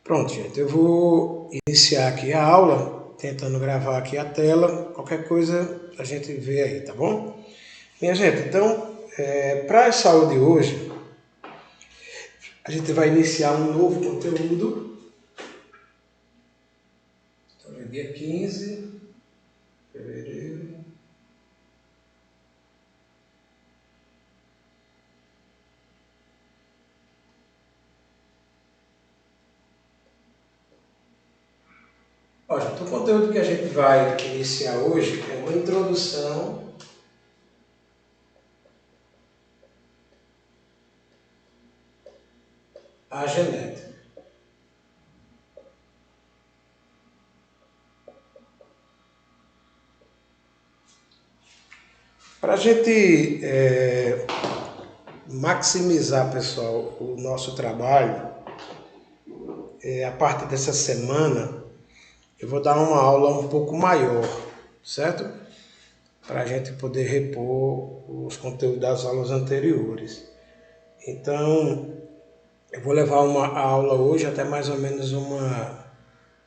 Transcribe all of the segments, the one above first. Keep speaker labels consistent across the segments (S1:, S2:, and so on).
S1: Pronto, gente, eu vou iniciar aqui a aula, tentando gravar aqui a tela, qualquer coisa a gente vê aí, tá bom? Minha gente, então, para essa aula de hoje, a gente vai iniciar um novo conteúdo. Então, é dia 15 de fevereiro. Ó, gente, o conteúdo que a gente vai iniciar hoje é uma introdução à genética. Para a gente maximizar, pessoal, o nosso trabalho, a partir dessa semana, eu vou dar uma aula um pouco maior, certo? Para a gente poder repor os conteúdos das aulas anteriores. Então, eu vou levar uma aula hoje até mais ou menos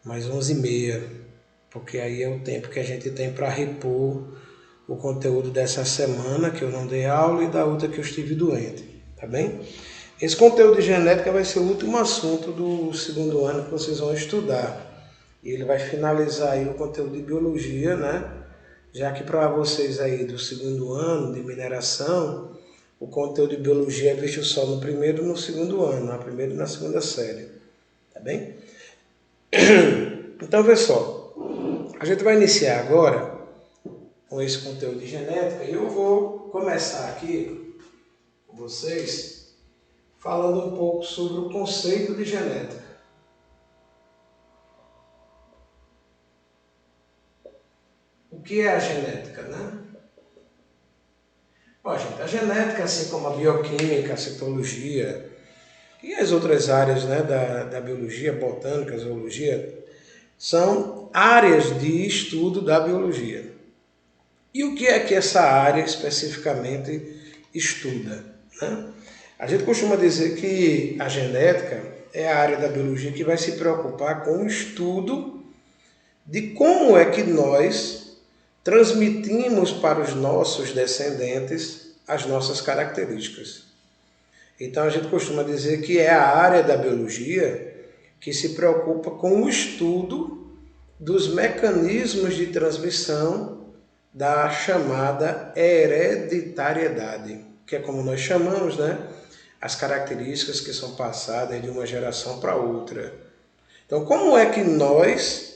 S1: mais 11h30, porque aí é o tempo que a gente tem para repor o conteúdo dessa semana que eu não dei aula e da outra que eu estive doente, tá bem? Esse conteúdo de genética vai ser o último assunto do segundo ano que vocês vão estudar. E ele vai finalizar aí o conteúdo de biologia, né? Já que para vocês aí do segundo ano de mineração, o conteúdo de biologia é visto só no primeiro e no segundo ano, na primeira e na segunda série, tá bem? Então, pessoal, a gente vai iniciar agora com esse conteúdo de genética e eu vou começar aqui com vocês falando um pouco sobre o conceito de genética. O que é a genética, né? Bom, gente, a genética, assim como a bioquímica, a citologia e as outras áreas, né, da biologia, botânica, zoologia, são áreas de estudo da biologia. E o que é que essa área especificamente estuda, né? A gente costuma dizer que a genética é a área da biologia que vai se preocupar com o estudo de como é que nós transmitimos para os nossos descendentes as nossas características. Então a gente costuma dizer que é a área da biologia que se preocupa com o estudo dos mecanismos de transmissão da chamada hereditariedade, que é como nós chamamos, né? As características que são passadas de uma geração para outra. Então, como é que nós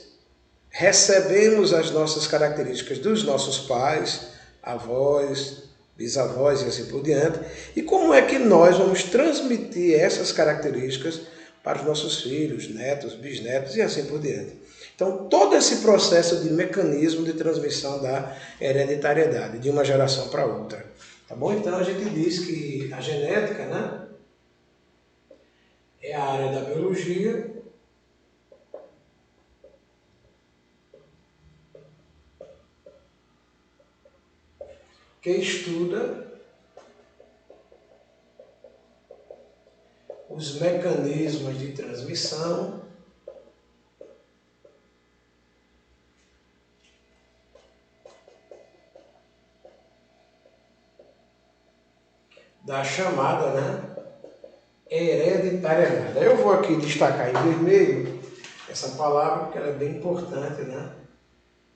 S1: recebemos as nossas características dos nossos pais, avós, bisavós e assim por diante, e como é que nós vamos transmitir essas características para os nossos filhos, netos, bisnetos e assim por diante. Então, todo esse processo de mecanismo de transmissão da hereditariedade de uma geração para outra. Tá bom? Então, a gente diz que a genética, né, é a área da biologia que estuda os mecanismos de transmissão da chamada, né, hereditariedade. Eu vou aqui destacar em vermelho essa palavra porque ela é bem importante, né,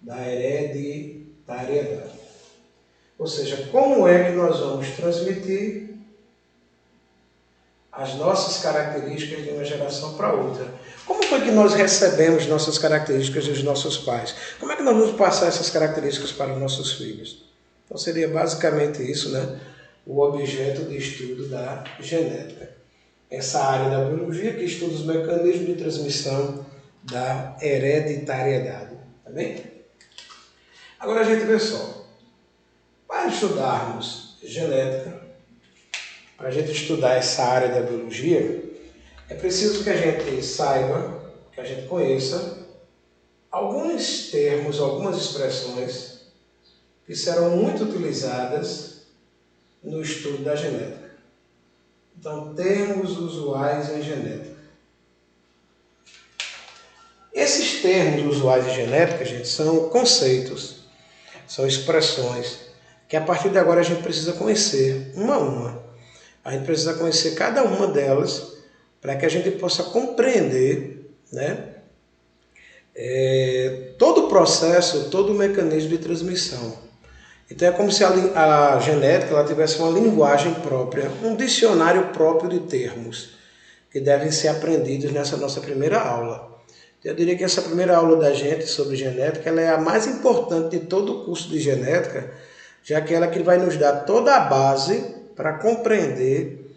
S1: da hereditariedade. Ou seja, como é que nós vamos transmitir as nossas características de uma geração para outra? Como foi que nós recebemos nossas características dos nossos pais? Como é que nós vamos passar essas características para os nossos filhos? Então seria basicamente isso, né, o objeto de estudo da genética. Essa área da biologia que estuda os mecanismos de transmissão da hereditariedade. Tá bem? Agora, gente, pessoal, para estudarmos genética, para a gente estudar essa área da biologia, é preciso que a gente saiba, que a gente conheça alguns termos, algumas expressões que serão muito utilizadas no estudo da genética. Então, termos usuais em genética. termos usuais de genética, gente, são conceitos, são expressões que a partir de agora a gente precisa conhecer uma a uma. A gente precisa conhecer cada uma delas para que a gente possa compreender, né, todo o processo, todo o mecanismo de transmissão. Então é como se a genética ela tivesse uma linguagem própria, um dicionário próprio de termos que devem ser aprendidos nessa nossa primeira aula. Eu diria que essa primeira aula da gente sobre genética ela é a mais importante de todo o curso de genética, já que ela que vai nos dar toda a base para compreender,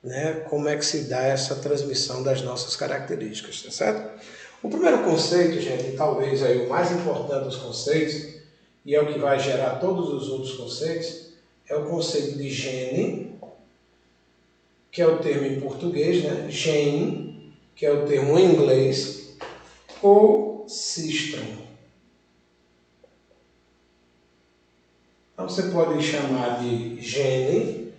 S1: né, como é que se dá essa transmissão das nossas características, tá certo? O primeiro conceito, gente, e talvez aí o mais importante dos conceitos, e é o que vai gerar todos os outros conceitos, é o conceito de gene, que é o termo em português, né? Gene, que é o termo em inglês, ou system. Então você pode chamar de gene,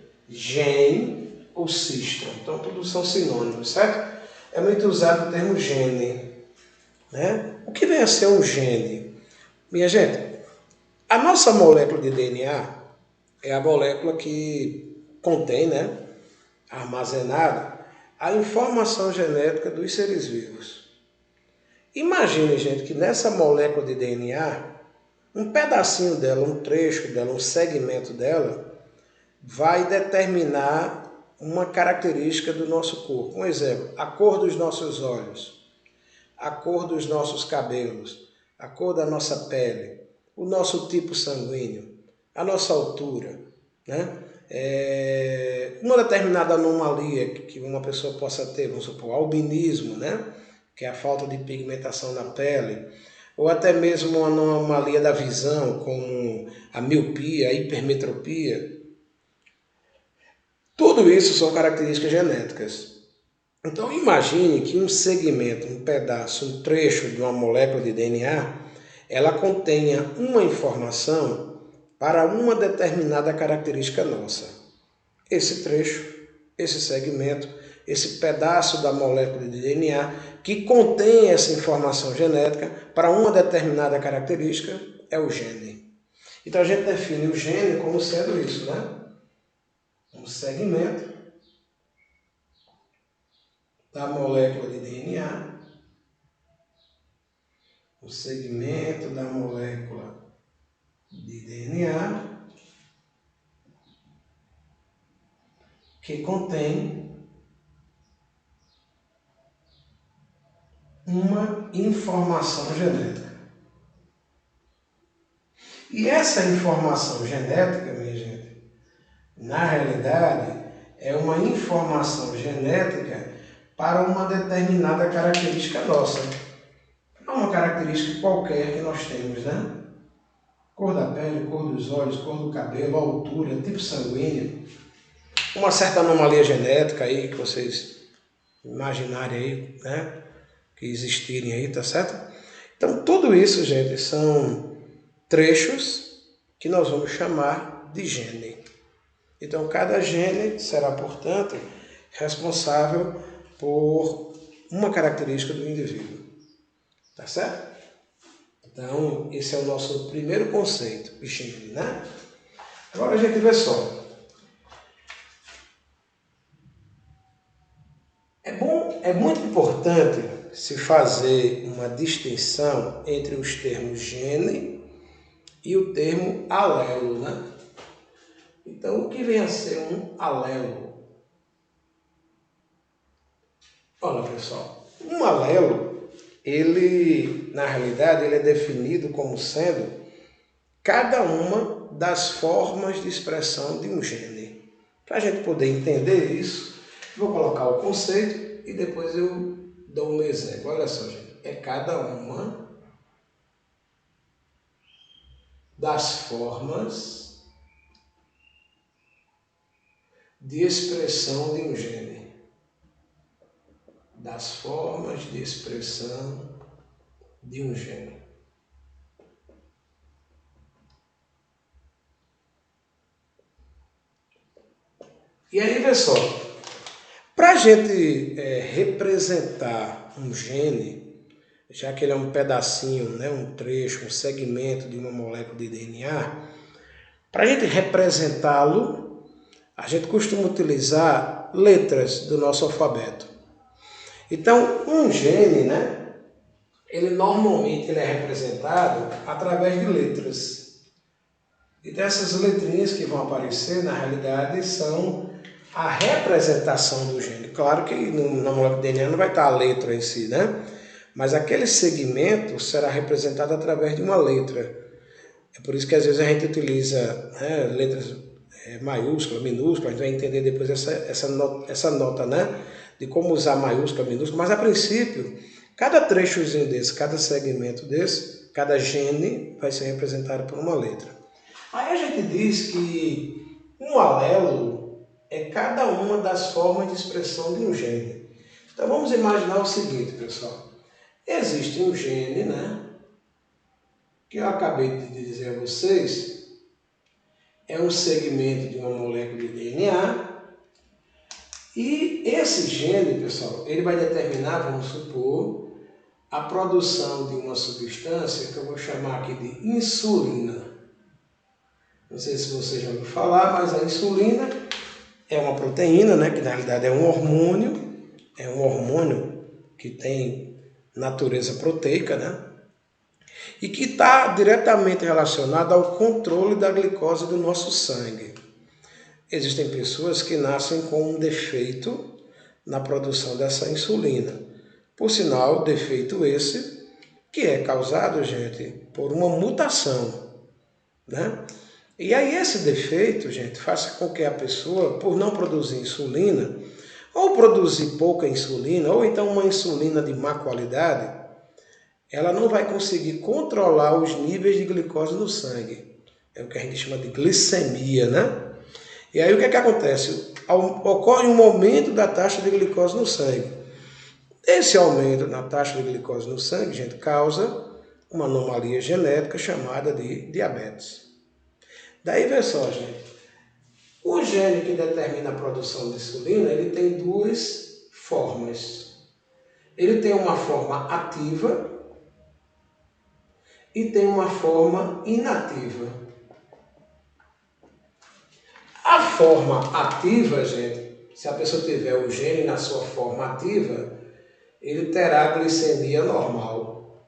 S1: ou system. Então tudo são sinônimos, certo? É muito usado o termo gene, né? O que vem a ser um gene? Minha gente, a nossa molécula de DNA é a molécula que contém, né, armazenada a informação genética dos seres vivos. Imagine, gente, que nessa molécula de DNA, um pedacinho dela, um trecho dela, um segmento dela, vai determinar uma característica do nosso corpo. Um exemplo, a cor dos nossos olhos, a cor dos nossos cabelos, a cor da nossa pele, o nosso tipo sanguíneo, a nossa altura, né? Uma determinada anomalia que uma pessoa possa ter, vamos supor, albinismo, né? Que é a falta de pigmentação na pele, ou até mesmo uma anomalia da visão, como a miopia, a hipermetropia. Tudo isso são características genéticas. Então imagine que um segmento, um pedaço, um trecho de uma molécula de DNA, ela contenha uma informação para uma determinada característica nossa. Esse trecho, esse segmento, esse pedaço da molécula de DNA que contém essa informação genética para uma determinada característica é o gene. Então a gente define o gene como sendo isso, né? Um segmento da molécula de DNA, um segmento da molécula de DNA que contém uma informação genética. E essa informação genética, minha gente, na realidade, é uma informação genética para uma determinada característica nossa. Não uma característica qualquer que nós temos, né? Cor da pele, cor dos olhos, cor do cabelo, altura, tipo sanguíneo. Uma certa anomalia genética aí que vocês imaginarem aí, né? Que existirem aí, tá certo? Então tudo isso, gente, são trechos que nós vamos chamar de gene. Então cada gene será, portanto, responsável por uma característica do indivíduo. Tá certo? Então esse é o nosso primeiro conceito, o gene, né? Agora a gente vê só. É muito importante se fazer uma distinção entre os termos gene e o termo alelo, né? Então, o que vem a ser um alelo? Olha, pessoal, um alelo, ele, na realidade, ele é definido como sendo cada uma das formas de expressão de um gene. Para a gente poder entender isso, vou colocar o conceito e depois eu dou um exemplo. Olha só, gente, é cada uma das formas de expressão de um gene. Das formas de expressão de um gene. E aí, pessoal, para a gente representar um gene, já que ele é um pedacinho, né, um trecho, um segmento de uma molécula de DNA, para a gente representá-lo, a gente costuma utilizar letras do nosso alfabeto. Então, um gene, né, ele normalmente é representado através de letras. E dessas letrinhas que vão aparecer, na realidade, são a representação do gene. Claro que na molécula de DNA não vai estar a letra em si, né? Mas aquele segmento será representado através de uma letra. É por isso que às vezes a gente utiliza, né, letras maiúsculas, minúsculas, a gente vai entender depois essa nota, né, de como usar maiúscula, minúscula, mas a princípio, cada trechozinho desse, cada segmento desse, cada gene vai ser representado por uma letra. Aí a gente diz que um alelo é cada uma das formas de expressão de um gene. Então vamos imaginar o seguinte, pessoal. Existe um gene, né, que eu acabei de dizer a vocês, é um segmento de uma molécula de DNA, e esse gene, pessoal, ele vai determinar, vamos supor, a produção de uma substância que eu vou chamar aqui de insulina. Não sei se você já ouviu falar, mas a insulina é uma proteína, né, que na realidade é um hormônio que tem natureza proteica, né, e que está diretamente relacionado ao controle da glicose do nosso sangue. Existem pessoas que nascem com um defeito na produção dessa insulina. Por sinal, defeito esse que é causado, gente, por uma mutação, né? E aí esse defeito, gente, faz com que a pessoa, por não produzir insulina, ou produzir pouca insulina, ou então uma insulina de má qualidade, ela não vai conseguir controlar os níveis de glicose no sangue. É o que a gente chama de glicemia, né? E aí o que é que acontece? Ocorre um aumento da taxa de glicose no sangue. Esse aumento na taxa de glicose no sangue, gente, causa uma anomalia genética chamada de diabetes. Daí, vê só, gente. O gene que determina a produção de insulina, ele tem duas formas. Ele tem uma forma ativa e tem uma forma inativa. A forma ativa, gente, se a pessoa tiver o gene na sua forma ativa, ele terá glicemia normal.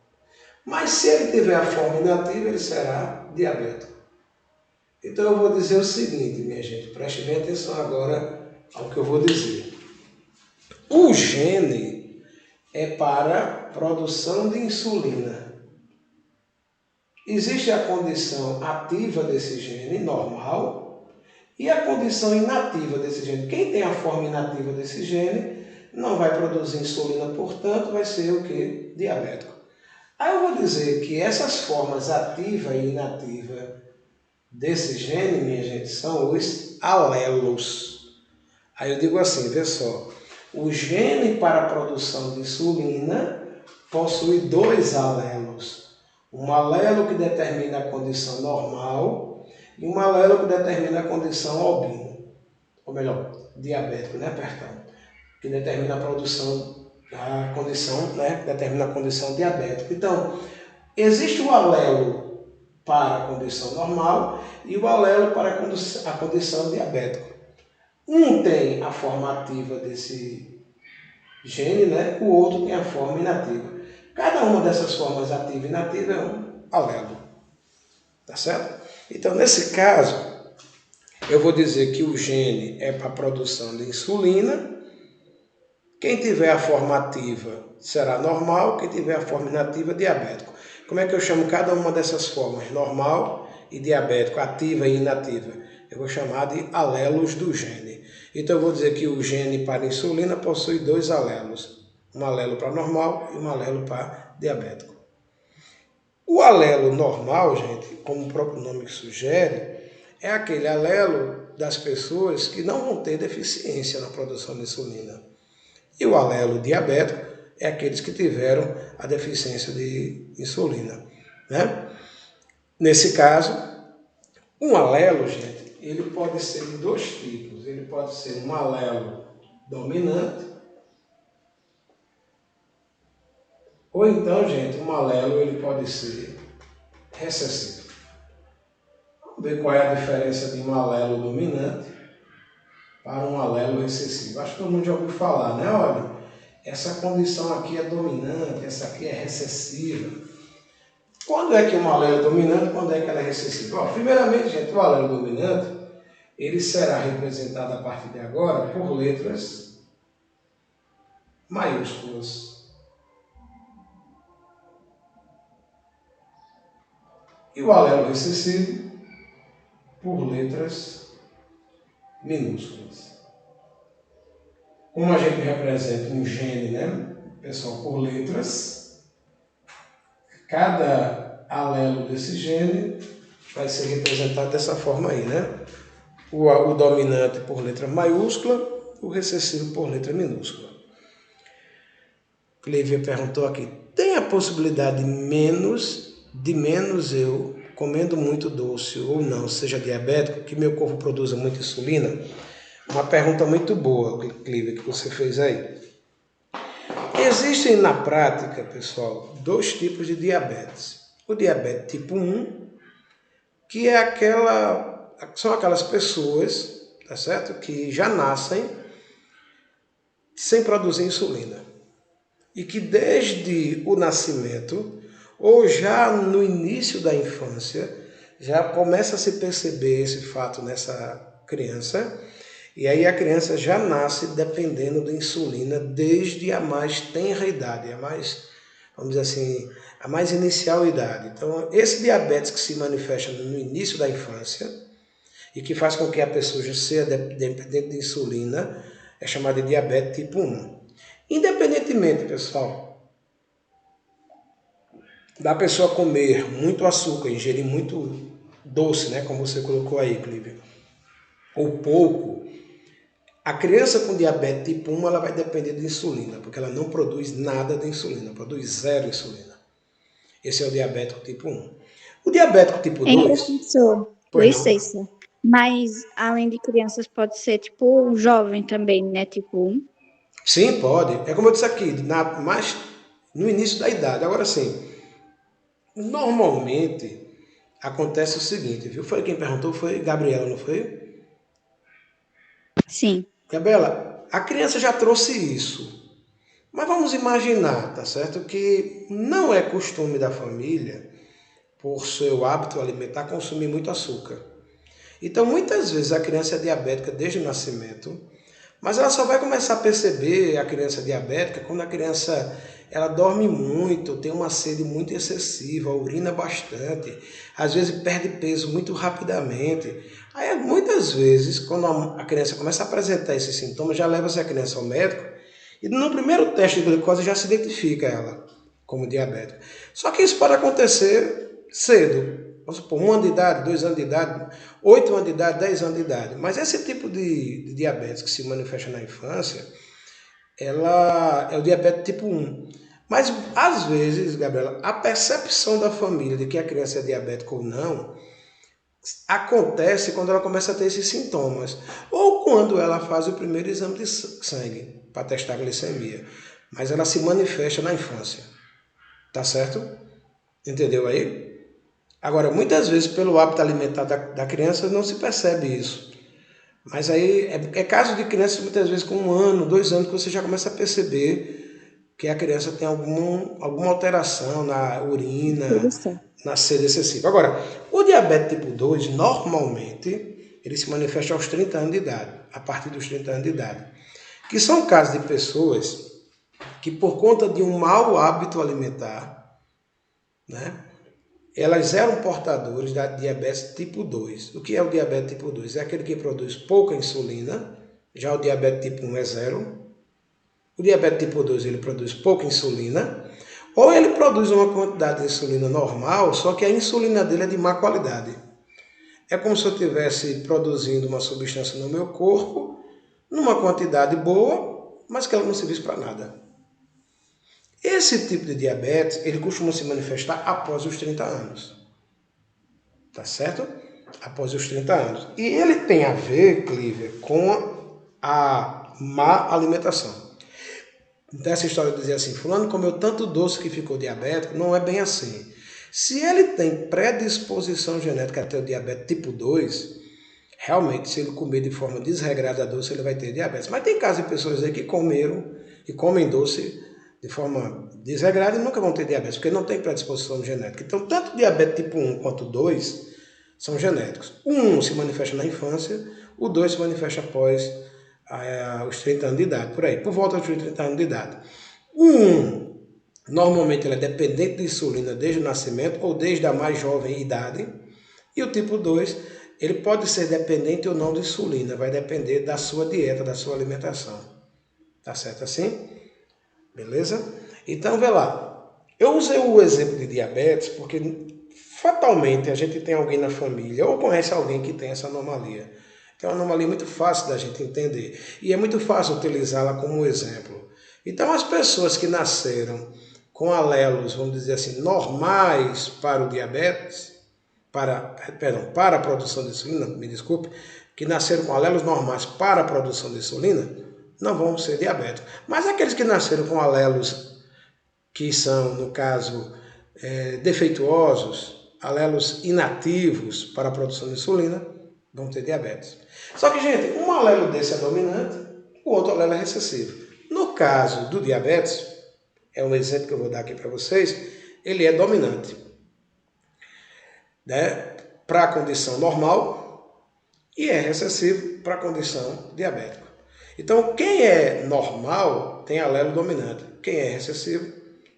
S1: Mas se ele tiver a forma inativa, ele será diabético. Então eu vou dizer o seguinte, minha gente, preste bem atenção agora ao que eu vou dizer. O gene é para produção de insulina. Existe a condição ativa desse gene, normal, e a condição inativa desse gene. Quem tem a forma inativa desse gene não vai produzir insulina, portanto, vai ser o quê? Diabético. Aí eu vou dizer que essas formas ativa e inativa desse gene, minha gente, são os alelos. Aí eu digo assim, vê só, o gene para a produção de insulina possui dois alelos. Um alelo que determina a condição normal e um alelo que determina a condição albino, ou melhor, diabético, né, perdão, que determina a produção, a condição, né, determina a condição diabética. Então, existe o alelo para a condição normal e o alelo para a condição diabética. Um tem a forma ativa desse gene, né, o outro tem a forma inativa. Cada uma dessas formas ativa e inativa é um alelo. Tá certo? Então, nesse caso, eu vou dizer que o gene é para a produção de insulina. Quem tiver a forma ativa será normal, quem tiver a forma inativa, diabético. Como é que eu chamo cada uma dessas formas? Normal e diabético, ativa e inativa. Eu vou chamar de alelos do gene. Então, eu vou dizer que o gene para insulina possui dois alelos. Um alelo para normal e um alelo para diabético. O alelo normal, gente, como o próprio nome sugere, é aquele alelo das pessoas que não vão ter deficiência na produção de insulina. E o alelo diabético é aqueles que tiveram a deficiência de insulina, né? Nesse caso, um alelo, gente, ele pode ser de dois tipos. Ele pode ser um alelo dominante Ou então, gente, um alelo ele pode ser recessivo. Vamos ver qual é a diferença de um alelo dominante para um alelo recessivo. Acho que todo mundo já ouviu falar, né? Olha, essa condição aqui é dominante, essa aqui é recessiva. Quando é que uma alelo é dominante, quando é que ela é recessiva? Bom, primeiramente, gente, o alelo dominante, ele será representado a partir de agora por letras maiúsculas. E o alelo recessivo por letras minúsculas. Como a gente representa um gene, né, pessoal, por letras, cada alelo desse gene vai ser representado dessa forma aí, né? O dominante por letra maiúscula, o recessivo por letra minúscula. Clívia perguntou aqui, tem a possibilidade de menos eu, comendo muito doce ou não, seja diabético, que meu corpo produza muita insulina? Uma pergunta muito boa, Clívia, que você fez aí. Existem na prática, pessoal, dois tipos de diabetes. O diabetes tipo 1, que é são aquelas pessoas, tá certo? Que já nascem sem produzir insulina. E que desde o nascimento, ou já no início da infância, já começa a se perceber esse fato nessa criança, e aí a criança já nasce dependendo da insulina desde a mais tenra idade, a mais, vamos dizer assim, a mais inicial idade. Então, esse diabetes que se manifesta no início da infância e que faz com que a pessoa já seja dependente de insulina, é chamado de diabetes tipo 1. Independentemente, pessoal, da pessoa comer muito açúcar, ingerir muito doce, né, como você colocou aí, Clívia, ou pouco, a criança com diabetes tipo 1 ela vai depender de insulina, porque ela não produz nada de insulina, produz zero insulina. Esse é o diabético tipo 1. O diabético tipo
S2: Hein,
S1: 2,
S2: professor?
S1: pois não.
S2: Licença. Mas, além de crianças, pode ser, tipo, jovem também, né? Tipo,
S1: Sim, pode. É como eu disse aqui, mais no início da idade. Agora sim, normalmente acontece o seguinte, viu? Foi quem perguntou, foi Gabriela, não foi?
S2: sim.
S1: Gabriela, a criança já trouxe isso. Mas vamos imaginar, tá certo? Que não é costume da família, por seu hábito alimentar, consumir muito açúcar. Então, muitas vezes a criança é diabética desde o nascimento, mas ela só vai começar a perceber a criança diabética quando a criança ela dorme muito, tem uma sede muito excessiva, urina bastante, às vezes perde peso muito rapidamente. Aí, muitas vezes, quando a criança começa a apresentar esses sintomas, já leva essa criança ao médico e no primeiro teste de glicose já se identifica ela como diabética. Só que isso pode acontecer cedo. Vamos supor, 1 ano de idade, 2 anos de idade, 8 anos de idade, 10 anos de idade. Mas esse tipo de diabetes que se manifesta na infância, ela é o diabetes tipo 1. Mas, às vezes, Gabriela, a percepção da família de que a criança é diabética ou não, acontece quando ela começa a ter esses sintomas. Ou quando ela faz o primeiro exame de sangue para testar a glicemia. Mas ela se manifesta na infância. Tá certo? Entendeu aí? Agora, muitas vezes, pelo hábito alimentar da criança, não se percebe isso. Mas aí é caso de crianças, muitas vezes, com 1 ano, 2 anos, que você já começa a perceber que a criança tem alguma alteração na urina,
S2: Interessante.
S1: na sede excessiva. Agora, o diabetes tipo 2, normalmente, ele se manifesta aos 30 anos de idade, a partir dos 30 anos de idade. Que são casos de pessoas que, por conta de um mau hábito alimentar, né, elas eram portadores da diabetes tipo 2. O que é o diabetes tipo 2? É aquele que produz pouca insulina, já o diabetes tipo 1 é zero. O diabetes tipo 2 ele produz pouca insulina, ou ele produz uma quantidade de insulina normal, só que a insulina dele é de má qualidade. É como se eu estivesse produzindo uma substância no meu corpo, numa quantidade boa, mas que ela não servisse para nada. Esse tipo de diabetes, ele costuma se manifestar após os 30 anos. Tá certo? Após os 30 anos. E ele tem a ver, Clívia, com a má alimentação. Então essa história de dizer assim, fulano comeu tanto doce que ficou diabético, não é bem assim. Se ele tem predisposição genética a ter o diabetes tipo 2, realmente se ele comer de forma desregrada doce, ele vai ter diabetes. Mas tem casos de pessoas aí que comeram e comem doce de forma desregrada e nunca vão ter diabetes, porque não tem predisposição genética. Então tanto diabetes tipo 1 quanto 2 são genéticos. O 1 se manifesta na infância, o 2 se manifesta após os 30 anos de idade, por aí, por volta dos 30 anos de idade. O 1, normalmente ele é dependente de insulina desde o nascimento ou desde a mais jovem idade. E o tipo 2, ele pode ser dependente ou não de insulina, vai depender da sua dieta, da sua alimentação. Tá certo assim? Beleza? Então, vê lá. Eu usei o exemplo de diabetes porque fatalmente a gente tem alguém na família ou conhece alguém que tem essa anomalia. É uma anomalia muito fácil da gente entender e é muito fácil utilizá-la como exemplo. Então, as pessoas que nasceram com alelos, vamos dizer assim, normais para o diabetes, para a produção de insulina, me desculpe, que nasceram com alelos normais para a produção de insulina, não vão ser diabéticos. Mas aqueles que nasceram com alelos que são, no caso, defeituosos, alelos inativos para a produção de insulina, vão ter diabetes. Só que, gente, um alelo desse é dominante, o outro alelo é recessivo. No caso do diabetes, é um exemplo que eu vou dar aqui para vocês, ele é dominante, né, para a condição normal e é recessivo para a condição diabética. Então, quem é normal tem alelo dominante, quem é recessivo,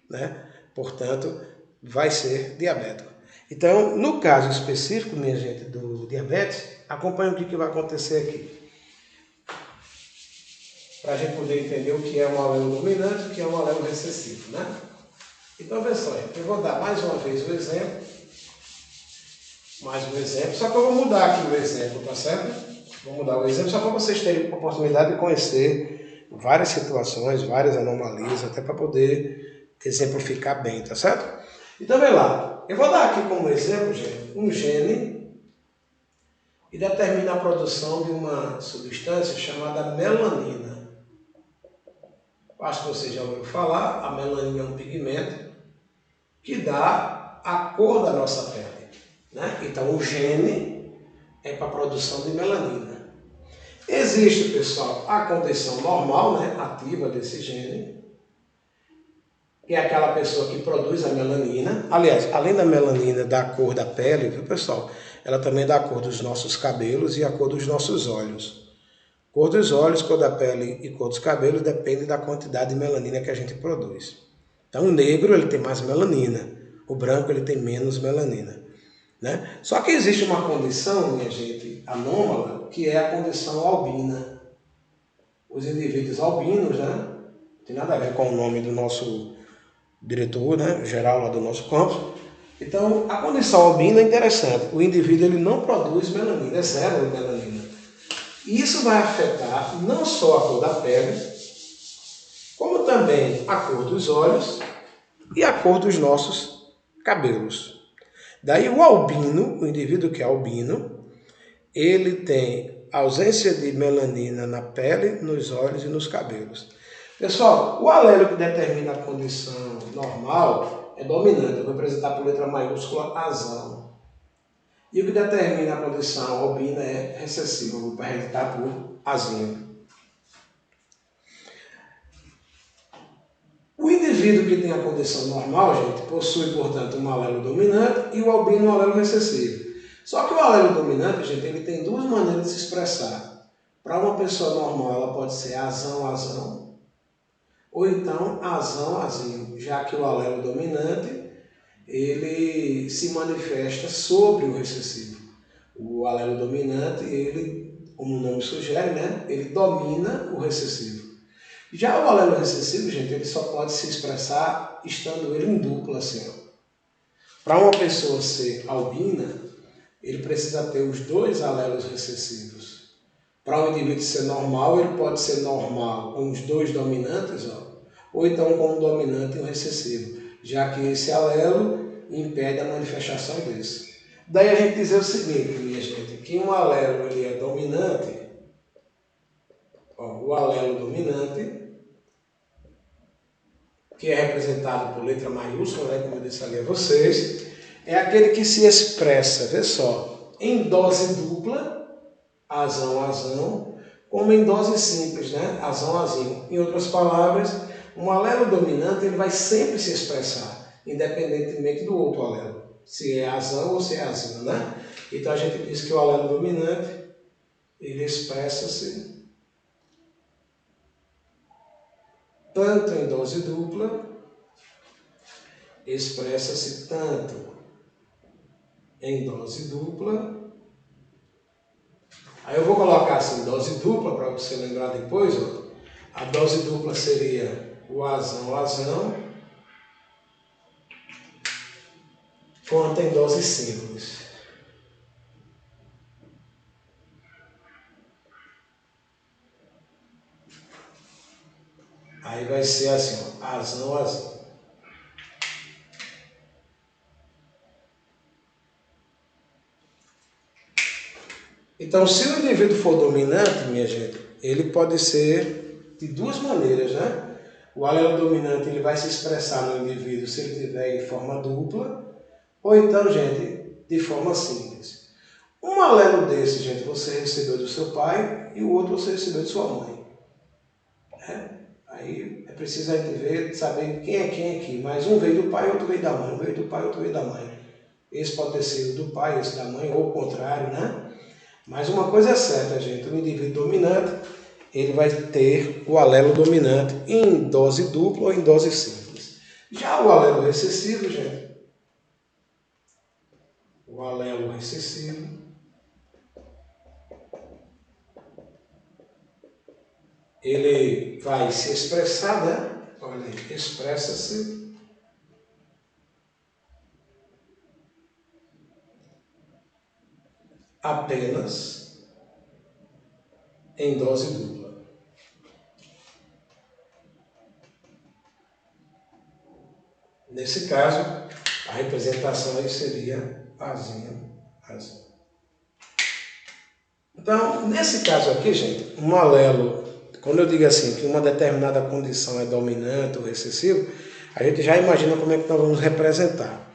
S1: né, portanto, vai ser diabético. Então, no caso específico, minha gente, do diabetes, acompanhe o que vai acontecer aqui. Para a gente poder entender o que é um alelo dominante e o que é um alelo recessivo, né? Então, pessoal, eu vou dar mais uma vez o exemplo. Mais um exemplo, só que eu vou mudar aqui o exemplo, tá certo? Vou mudar o exemplo só para vocês terem a oportunidade de conhecer várias situações, várias anomalias, até para poder exemplificar bem, tá certo? Então, vem lá. Eu vou dar aqui como exemplo, gente, um gene e determina a produção de uma substância chamada melanina. Acho que vocês já ouviram falar, a melanina é um pigmento que dá a cor da nossa pele, né? Então, o gene é para a produção de melanina. Existe, pessoal, a condição normal, né, ativa desse gene, que é aquela pessoa que produz a melanina. Aliás, além da melanina da cor da pele, viu, pessoal? Ela também dá a cor dos nossos cabelos e a cor dos nossos olhos. Cor dos olhos, cor da pele e cor dos cabelos depende da quantidade de melanina que a gente produz. Então, o negro ele tem mais melanina, o branco ele tem menos melanina, né? Só que existe uma condição, minha gente, anômala, que é a condição albina. Os indivíduos albinos, né? Não tem nada a ver com o nome do nosso diretor, né, geral lá do nosso campus. Então, a condição albina é interessante. O indivíduo ele não produz melanina, é zero melanina. E isso vai afetar não só a cor da pele, como também a cor dos olhos e a cor dos nossos cabelos. Daí o albino, o indivíduo que é albino, ele tem ausência de melanina na pele, nos olhos e nos cabelos. Pessoal, o alelo que determina a condição normal é dominante, eu vou apresentar por letra maiúscula azão. E o que determina a condição albina é recessivo, eu vou apresentar por azinho. O indivíduo que tem a condição normal, gente, possui, portanto, um alelo dominante e o albino um alelo recessivo. Só que o alelo dominante, gente, ele tem duas maneiras de se expressar. Para uma pessoa normal, ela pode ser azão, ou então azão, já que o alelo dominante, ele se manifesta sobre o recessivo. O alelo dominante, ele, como o nome sugere, né, ele domina o recessivo. Já o alelo recessivo, gente, ele só pode se expressar estando ele em dupla, assim, ó. Para uma pessoa ser albina, ele precisa ter os dois alelos recessivos. Para um indivíduo ser normal, ele pode ser normal com os dois dominantes, ó, ou então com um dominante e um recessivo, já que esse alelo impede a manifestação desse. Daí a gente dizer o seguinte, minha gente, que um alelo ele é dominante, ó, o alelo dominante que é representado por letra maiúscula, né, como eu disse ali a vocês, é aquele que se expressa, vê só, em dose dupla, azão, azão, como em dose simples, né, azão, azinho. Em outras palavras, um alelo dominante ele vai sempre se expressar, independentemente do outro alelo, se é azão ou se é azinho, né? Então a gente diz que o alelo dominante ele expressa-se tanto em dose dupla, expressa-se tanto em dose dupla. Aí eu vou colocar assim, dose dupla, para você lembrar depois, ó. A dose dupla seria o azão, azão, quanto em dose simples. Aí vai ser assim, ó, azão, azão. Então, se o indivíduo for dominante, minha gente, ele pode ser de duas maneiras, né? O alelo dominante ele vai se expressar no indivíduo se ele tiver em forma dupla, ou então, gente, de forma simples. Um alelo desse, gente, você recebeu do seu pai e o outro você recebeu de sua mãe. Aí é preciso a gente ver, saber quem é quem aqui. Mas um veio do pai, outro veio da mãe. Um veio do pai, outro veio da mãe. Esse pode ter sido do pai, esse da mãe, ou o contrário, né? Mas uma coisa é certa, gente. O indivíduo dominante, ele vai ter o alelo dominante em dose dupla ou em dose simples. Já o alelo recessivo, gente. O alelo recessivo, ele vai se expressar, né? Olha, expressa-se apenas em dose dupla. Nesse caso, a representação aí seria azinho, azinho. Então, nesse caso aqui, gente, um alelo, quando eu digo assim que uma determinada condição é dominante ou recessivo, a gente já imagina como é que nós vamos representar.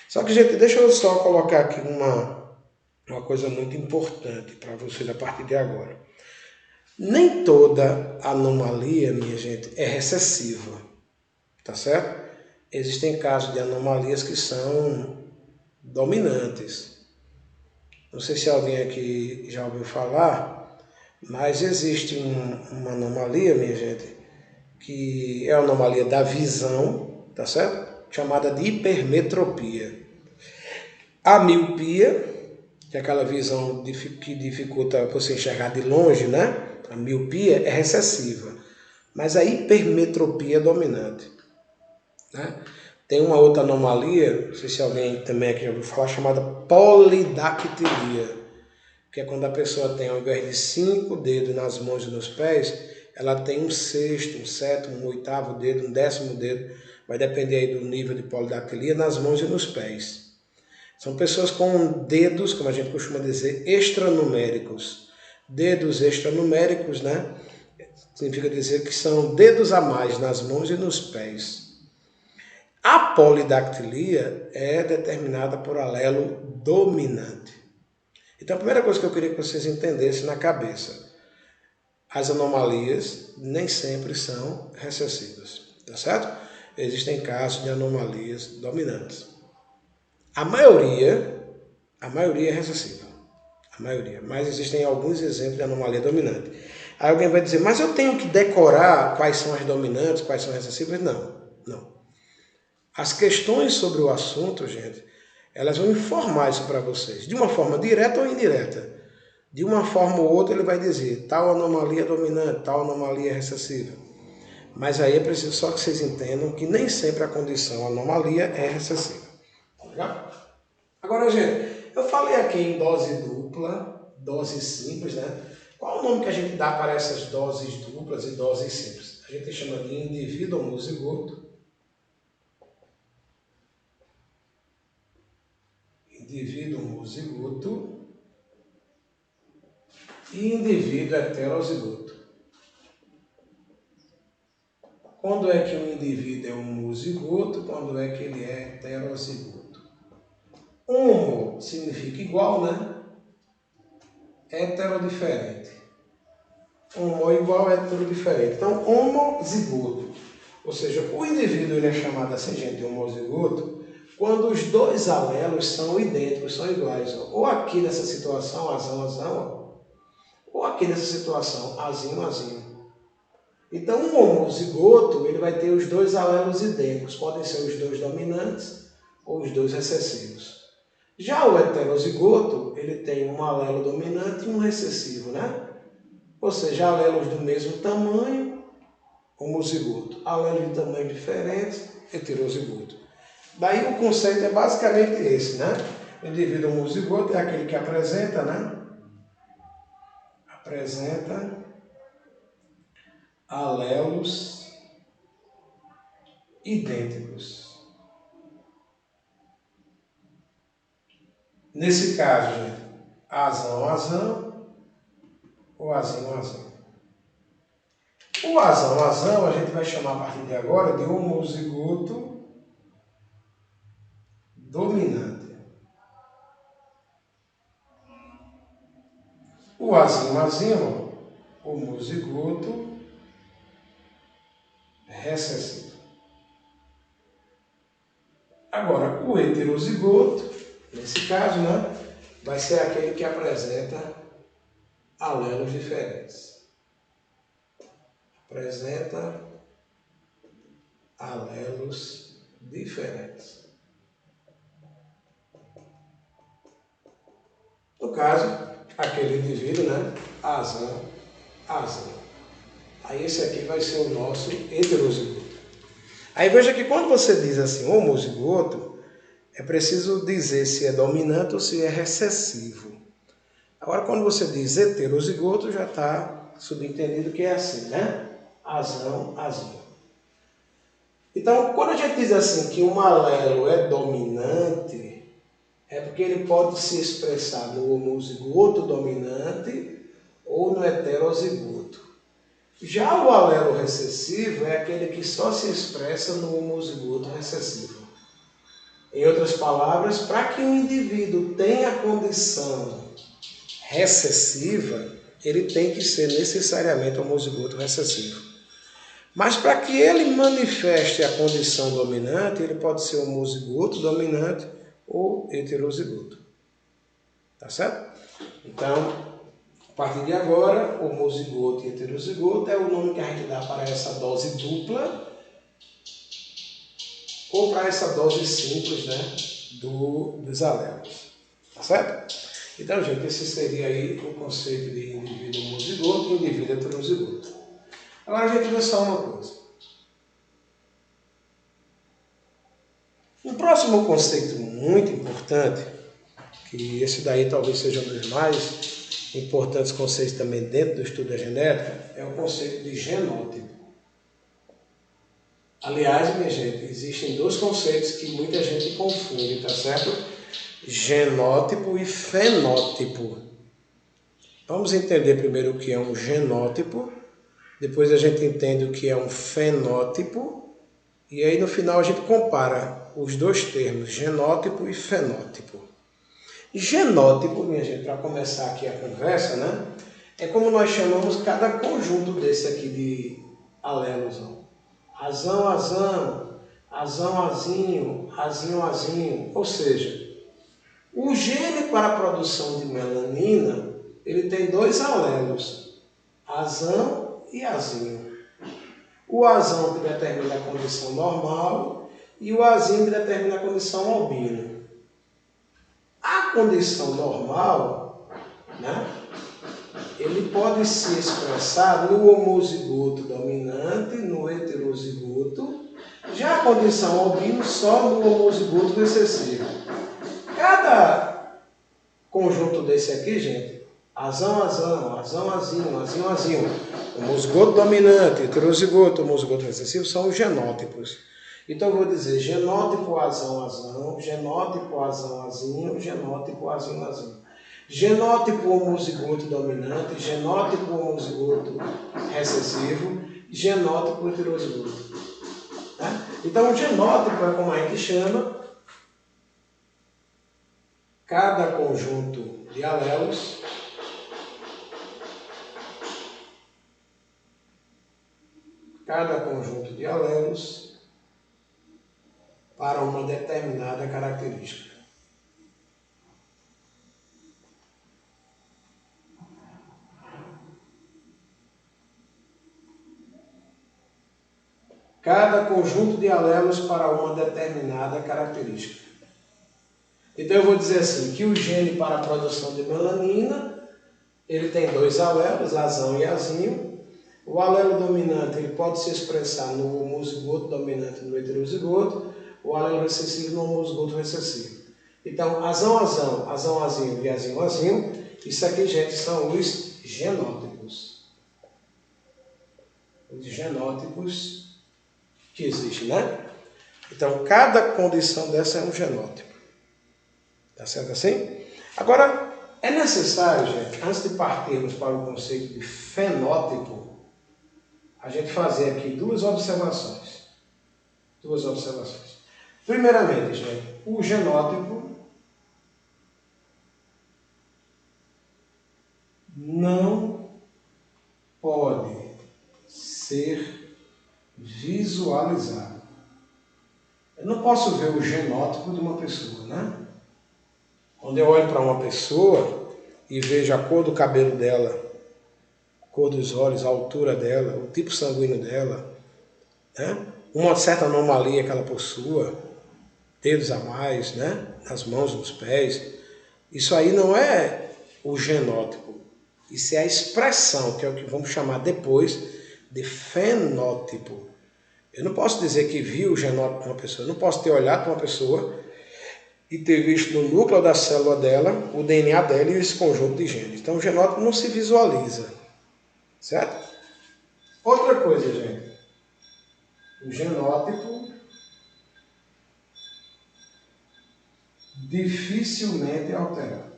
S1: Só que, gente, deixa eu só colocar aqui uma coisa muito importante para vocês a partir de agora. Nem toda anomalia, minha gente, é recessiva, tá certo? Existem casos de anomalias que são dominantes. Não sei se alguém aqui já ouviu falar, mas existe uma anomalia, minha gente, que é a anomalia da visão, tá certo? Chamada de hipermetropia. A miopia, que é aquela visão que dificulta você enxergar de longe, né? A miopia é recessiva, mas a hipermetropia é dominante, né? Tem uma outra anomalia, não sei se alguém também aqui já ouviu falar, chamada polidactilia, que é quando a pessoa tem, ao invés de 5 dedos nas mãos e nos pés, ela tem um sexto, um sétimo, um oitavo dedo, um décimo dedo, vai depender aí do nível de polidactilia, nas mãos e nos pés. São pessoas com dedos, como a gente costuma dizer, extranuméricos. Dedos extranuméricos, né? Significa dizer que são dedos a mais nas mãos e nos pés. A polidactilia é determinada por alelo dominante. Então, a primeira coisa que eu queria que vocês entendessem na cabeça, as anomalias nem sempre são recessivas, tá certo? Existem casos de anomalias dominantes. A maioria é recessiva, a maioria, mas existem alguns exemplos de anomalia dominante. Aí alguém vai dizer, mas eu tenho que decorar quais são as dominantes, quais são as recessivas? Não. As questões sobre o assunto, gente, elas vão informar isso para vocês, de uma forma direta ou indireta. De uma forma ou outra ele vai dizer, tal anomalia é dominante, tal anomalia é recessiva. Mas aí é preciso só que vocês entendam que nem sempre a condição anomalia é recessiva. Legal? Agora, gente, eu falei aqui em dose dupla, dose simples, né? Qual o nome que a gente dá para essas doses duplas e doses simples? A gente chama de indivíduo homozigoto, e indivíduo heterozigoto. Quando é que um indivíduo é homozigoto, quando é que ele é heterozigoto. Homo significa igual, né? Hetero diferente. Homo igual, hetero diferente. Então, homozigoto. Ou seja, o indivíduo ele é chamado assim, gente, de homozigoto, quando os dois alelos são idênticos, são iguais. Ou aqui nessa situação, azão, azão, ou aqui nessa situação, azinho, azinho. Então, um homozigoto ele vai ter os dois alelos idênticos, podem ser os dois dominantes ou os dois recessivos. Já o heterozigoto, ele tem um alelo dominante e um recessivo, né? Ou seja, alelos do mesmo tamanho, homozigoto. Alelos de tamanho diferentes, heterozigoto. Daí o conceito é basicamente esse, né? O indivíduo homozigoto é aquele que apresenta, né? Apresenta alelos idênticos. Nesse caso, gente, azão, azão ou azinho, azão. O azão, azão, a gente vai chamar a partir de agora de homozigoto dominante. O azinho, azinho, homozigoto recessivo. Agora, o heterozigoto, nesse caso, né, vai ser aquele que apresenta alelos diferentes. Apresenta alelos diferentes. No caso, aquele indivíduo, né, azão, azão. Aí esse aqui vai ser o nosso heterozigoto. Aí veja que quando você diz assim, homozigoto, é preciso dizer se é dominante ou se é recessivo. Agora, quando você diz heterozigoto, já está subentendido que é assim, né? Azão, azinho. Então, quando a gente diz assim que um alelo é dominante, é porque ele pode se expressar no homozigoto dominante ou no heterozigoto. Já o alelo recessivo é aquele que só se expressa no homozigoto recessivo. Em outras palavras, para que um indivíduo tenha a condição recessiva, ele tem que ser necessariamente homozigoto recessivo. Mas para que ele manifeste a condição dominante, ele pode ser homozigoto dominante ou heterozigoto. Tá certo? Então, a partir de agora, homozigoto e heterozigoto é o nome que a gente dá para essa dose dupla ou para essa dose simples, né, dos alelos. Tá certo? Então, gente, esse seria aí o conceito de indivíduo homozigoto e indivíduo heterozigoto. Agora a gente vê só uma coisa. Um próximo conceito muito importante, que esse daí talvez seja um dos mais importantes conceitos também dentro do estudo da genética, é o conceito de genótipo. Aliás, minha gente, existem dois conceitos que muita gente confunde, tá certo? Genótipo e fenótipo. Vamos entender primeiro o que é um genótipo, depois a gente entende o que é um fenótipo, e aí no final a gente compara os dois termos, genótipo e fenótipo. Genótipo, minha gente, para começar aqui a conversa, né? É como nós chamamos cada conjunto desse aqui de alelos. Azão, azão, azão, azinho, azinho, azinho. Ou seja, o gene para a produção de melanina, ele tem dois alelos, azão e azinho. O azão que determina a condição normal e o azinho que determina a condição albino. A condição normal, né, ele pode se expressar no homozigoto dominante, no heterozigoto, já a condição albino só no homozigoto recessivo. Cada conjunto desse aqui, gente, azão, azão, azão, azinho, azinho, azinho, homozigoto dominante, heterozigoto, homozigoto recessivo, são os genótipos. Então eu vou dizer genótipo azão, azão, genótipo azão, azinho, genótipo azinho, azinho. Genótipo homozigoto dominante, genótipo homozigoto recessivo, genótipo heterozigoto. Então, o genótipo é como a gente chama cada conjunto de alelos para uma determinada característica. Cada conjunto de alelos para uma determinada característica. Então eu vou dizer assim, que o gene para a produção de melanina, ele tem 2 alelos, azão e azinho. O alelo dominante ele pode se expressar no homozigoto dominante e no heterozigoto, o alelo recessivo no homozigoto recessivo. Então, azão-azão, azão-azinho e azinho-azinho, isso aqui, gente, são os genótipos. Os genótipos que existem, né? Então, cada condição dessa é um genótipo. Tá certo assim? Agora, é necessário, gente, antes de partirmos para o conceito de fenótipo, a gente fazer aqui duas observações. Primeiramente, gente, o genótipo não pode ser visualizado. Eu não posso ver o genótipo de uma pessoa, né? Quando eu olho para uma pessoa e vejo a cor do cabelo dela, a cor dos olhos, a altura dela, o tipo sanguíneo dela, né? Uma certa anomalia que ela possua, dedos a mais, né? Nas mãos, nos pés. Isso aí não é o genótipo. Isso é a expressão, que é o que vamos chamar depois de fenótipo. Eu não posso dizer que vi o genótipo de uma pessoa. Eu não posso ter olhado para uma pessoa e ter visto no núcleo da célula dela o DNA dela e esse conjunto de genes. Então o genótipo não se visualiza. Certo? Outra coisa, gente. O genótipo dificilmente é alterado.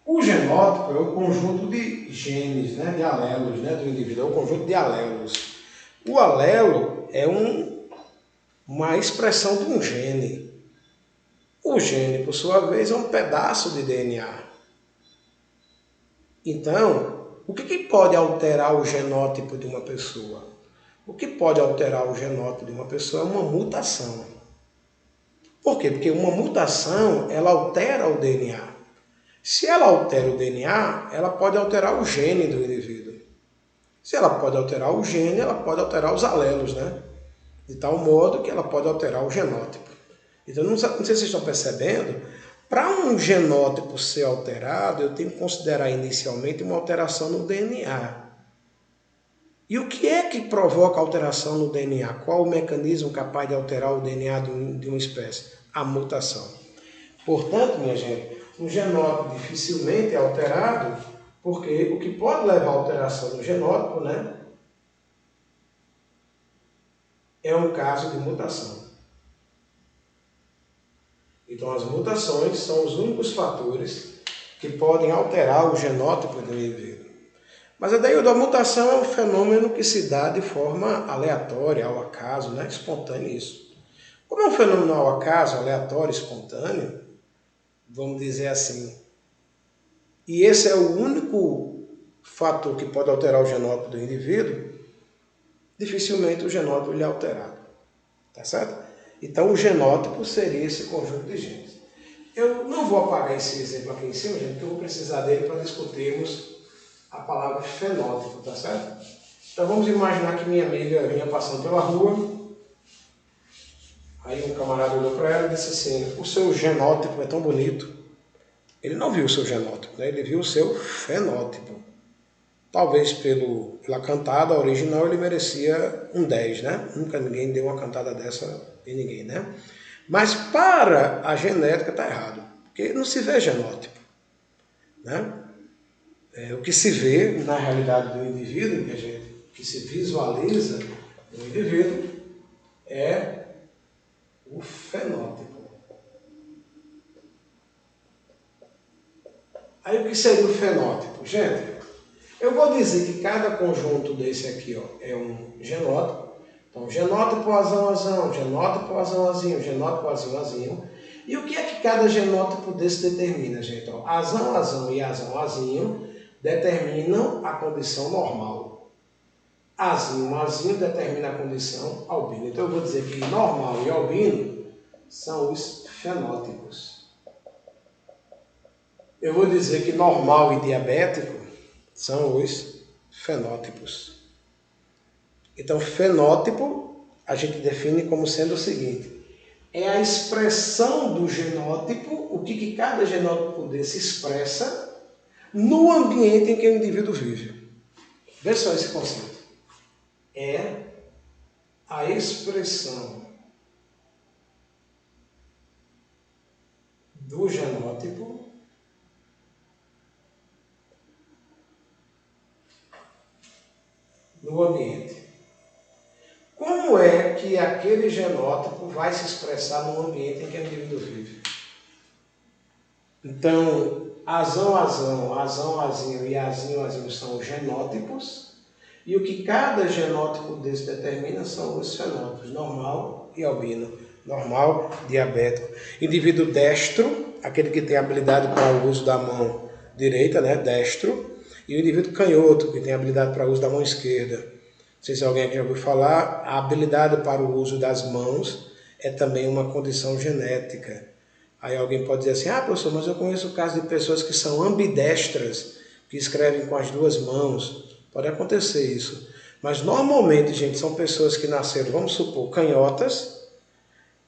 S1: O genótipo é o conjunto de genes, né, de alelos, né, do indivíduo, é o conjunto de alelos. O alelo é uma expressão de um gene. O gene, por sua vez, é um pedaço de DNA. Então, o que pode alterar o genótipo de uma pessoa? O que pode alterar o genótipo de uma pessoa é uma mutação. Por quê? Porque uma mutação, ela altera o DNA. Se ela altera o DNA, ela pode alterar o gene do indivíduo. Se ela pode alterar o gene, ela pode alterar os alelos, né? De tal modo que ela pode alterar o genótipo. Então, não sei se vocês estão percebendo, para um genótipo ser alterado, eu tenho que considerar inicialmente uma alteração no DNA. E o que é que provoca alteração no DNA? Qual o mecanismo capaz de alterar o DNA de uma espécie? A mutação. Portanto, minha gente, um genótipo dificilmente é alterado, porque o que pode levar à alteração do genótipo, né, é um caso de mutação. Então, as mutações são os únicos fatores que podem alterar o genótipo do indivíduo. Mas a mutação é um fenômeno que se dá de forma aleatória, ao acaso, né, espontâneo isso. Como é um fenômeno ao acaso, aleatório, espontâneo, vamos dizer assim, e esse é o único fator que pode alterar o genótipo do indivíduo, dificilmente o genótipo lhe é alterado. Tá certo? Então o genótipo seria esse conjunto de genes. Eu não vou apagar esse exemplo aqui em cima, gente, porque eu vou precisar dele para discutirmos a palavra fenótipo, tá certo? Então vamos imaginar que minha amiga vinha passando pela rua, aí um camarada olhou para ela e disse assim, o seu genótipo é tão bonito. Ele não viu o seu genótipo, né? Ele viu o seu fenótipo. Talvez pela cantada original ele merecia um 10, né? Nunca ninguém deu uma cantada dessa em ninguém, né? Mas para a genética está errado, porque não se vê genótipo, né? O que se vê na realidade do indivíduo, minha gente, o que se visualiza no indivíduo é o fenótipo. Aí o que seria o fenótipo? Gente, Eu vou dizer que cada conjunto desse aqui, ó, é um genótipo. Então, genótipo azão, azão, genótipo azão, azinho, genótipo azão, azinho. E o que é que cada genótipo desse determina, gente? Ó, azão, azão e azão, azinho determinam a condição normal. Azinho, azinho determina a condição albino. Então, eu vou dizer que normal e albino são os fenótipos. Eu vou dizer que normal e diabético são os fenótipos. Então, fenótipo a gente define como sendo o seguinte: é a expressão do genótipo, o que cada genótipo desse expressa no ambiente em que o indivíduo vive. Veja só esse conceito. É a expressão do genótipo no ambiente. Como é que aquele genótipo vai se expressar no ambiente em que o indivíduo vive? Então, azão, azão, azão, azinho e azinho, azinho são os genótipos, e o que cada genótipo desse determina são os fenótipos, normal e albino, normal, diabético. Indivíduo destro, aquele que tem habilidade para o uso da mão direita, né, destro, e o indivíduo canhoto, que tem habilidade para o uso da mão esquerda. Não sei se alguém aqui já ouviu falar, a habilidade para o uso das mãos é também uma condição genética. Aí alguém pode dizer assim, professor, mas eu conheço casos de pessoas que são ambidestras, que escrevem com as duas mãos. Pode acontecer isso. Mas normalmente, gente, são pessoas que nasceram, vamos supor, canhotas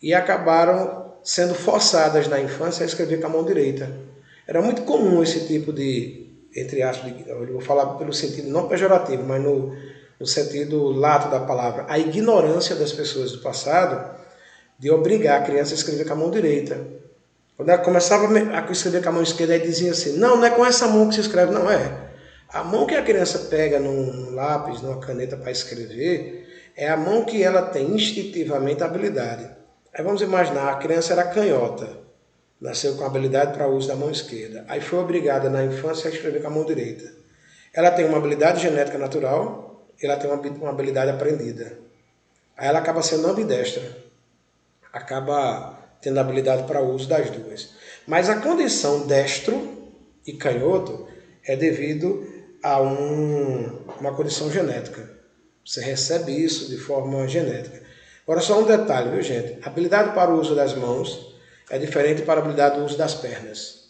S1: e acabaram sendo forçadas na infância a escrever com a mão direita. Era muito comum esse tipo de, entre aspas, eu vou falar pelo sentido não pejorativo, mas no sentido lato da palavra, a ignorância das pessoas do passado de obrigar a criança a escrever com a mão direita. Quando ela começava a escrever com a mão esquerda, aí dizia assim, não é com essa mão que se escreve, não é. A mão que a criança pega num lápis, numa caneta para escrever, é a mão que ela tem instintivamente a habilidade. Aí vamos imaginar, a criança era canhota, nasceu com a habilidade para o uso da mão esquerda, aí foi obrigada na infância a escrever com a mão direita. Ela tem uma habilidade genética natural, ela tem uma habilidade aprendida. Aí ela acaba sendo ambidestra, acaba tendo habilidade para o uso das duas. Mas a condição destro e canhoto é devido a uma condição genética. Você recebe isso de forma genética. Agora só um detalhe, viu gente? A habilidade para o uso das mãos é diferente para a habilidade do uso das pernas.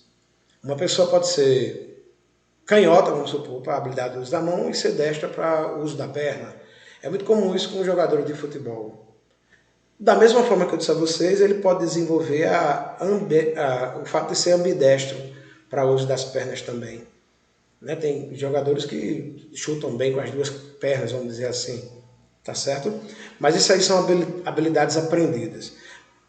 S1: Uma pessoa pode ser canhota, vamos supor, para a habilidade do uso da mão e ser destra para o uso da perna. É muito comum isso com jogadores de futebol. Da mesma forma que eu disse a vocês, ele pode desenvolver o fato de ser ambidestro para o uso das pernas também. Né? Tem jogadores que chutam bem com as duas pernas, vamos dizer assim. Tá certo? Mas isso aí são habilidades aprendidas.